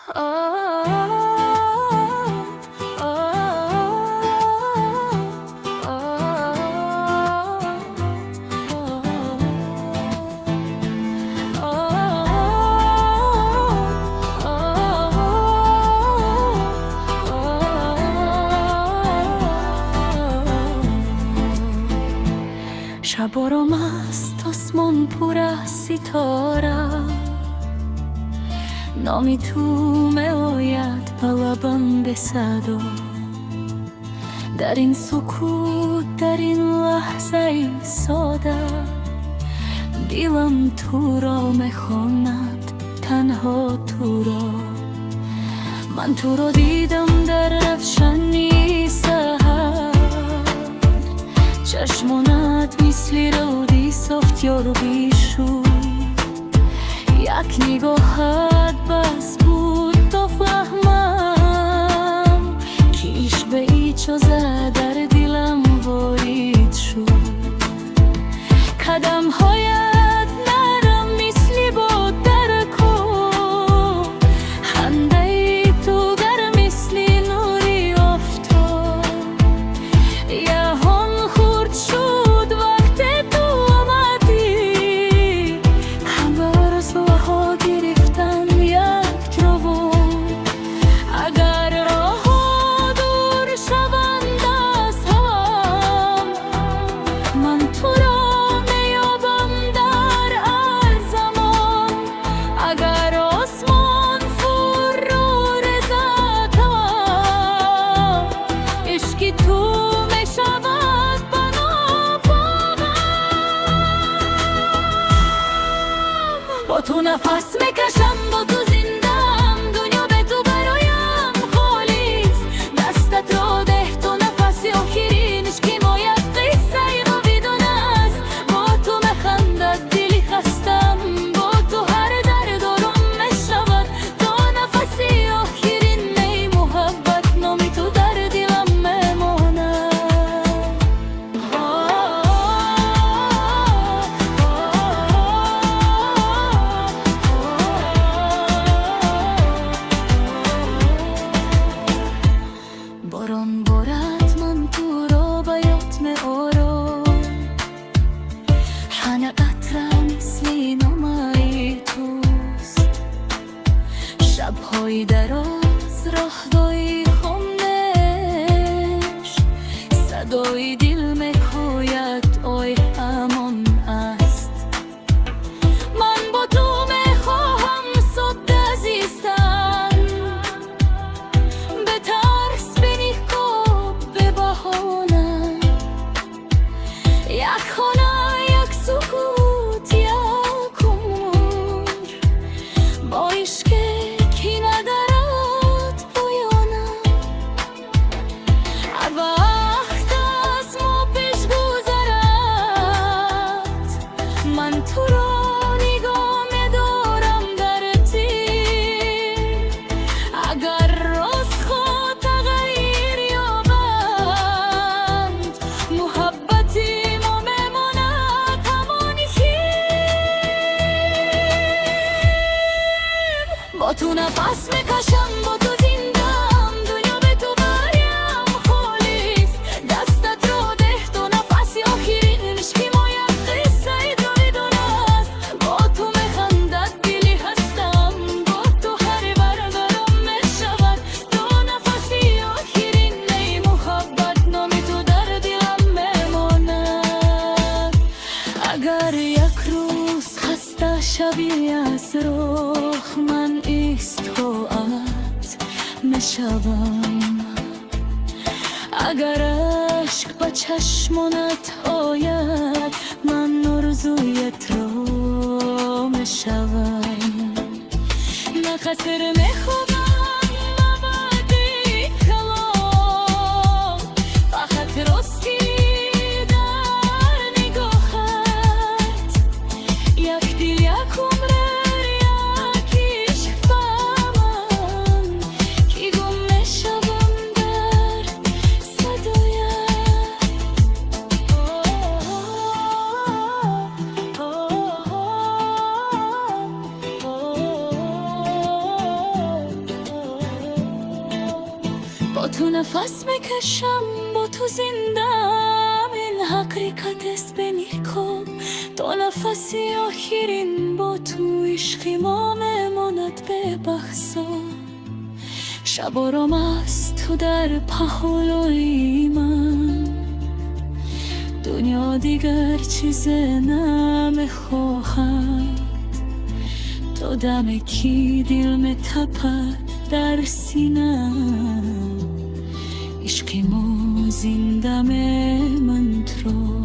شب آرام است، آسمان پر از ستاره، نامی تو می آید به لبم به صدا. در این سکوت، در این لحظه ساده، دلم تو را میخواند، تنها تو را. من تو را دیدم در روشنی سحر، چشمانت مثل رودی صاف یارو بیشود. یک نگاهت بس بود تا فهمم کیش به ایچوزه در دلم وارد شد. قدم هایت نرم مثل باد در کوه، خنده تو گرم مثل نوری آفتاب. یهان خورد شد وقت تو آمدی، همه رسواها گرفتن یک جوان. اگر راهها دور شوند از هم، من تو را میابم در هر زمان. اگر آسمان فرو ریزد هم، عشق تو میشود بنا با تو نفس میکشم، با تو زندم، دنیا به تو برایم خالیست. دستت را ده تو نفسی آخرین، عشقی ماید قصه رویدون است. با تو میخندد دلی خستم، با تو هر درد آرام میشود. تا نفسی آخرین ای محبت، نامی تو در دلم میماند. باران بارد، من تو را به یاد میآرم، همه قطره مثل نامه توست. شب‌های دراز، راه‌های خاموش، صدای دل میگوید آی همان است. من با تو میخواهم ساده زیستن، به ترس بنیکاب به بهانه. یک خانه، یک سکوت، یک عمر، با عشقی که ندارد پایانه. هر وقت از ما پیش گذرد، من تو را نگاه می‌دارم در تیر. اگر راز خود تغییر یابند، محبتی ما میماند همانی خیر. با تو نفس میکشم، با تو زندم، دنیا به تو برایم خالیست. دستت را ده تو نفسی آخرین، عشقی ماید قصه دویدون است. با تو میخندد دلی هستم، با تو هر برگرم میشود. تو نفسی آخرین ای محبت، نامی تو در دلم میماند. اگر یک روز خسته شوی از راه، من استراحت میشوم. اگر عشق به چشمانت آید، من آرزویت را میشوم. نه قصر میخوابم مبادی کلام، فقط راستی در نگاهت. یک دل، یک عمر، یک عشق فهمم که گم میشوم در صدایت. با تو نفس میکشم، با تو زندم، این حقیقت است بنیکو. تا نفسی آخرین با تو عشقی ما میماند به بخصا. شب و رام است تو در پهلوی من، دنیا دیگر چیز نمیخواهد. تو دم کی دل میتپد در سینه، عشق ما زنده من تو.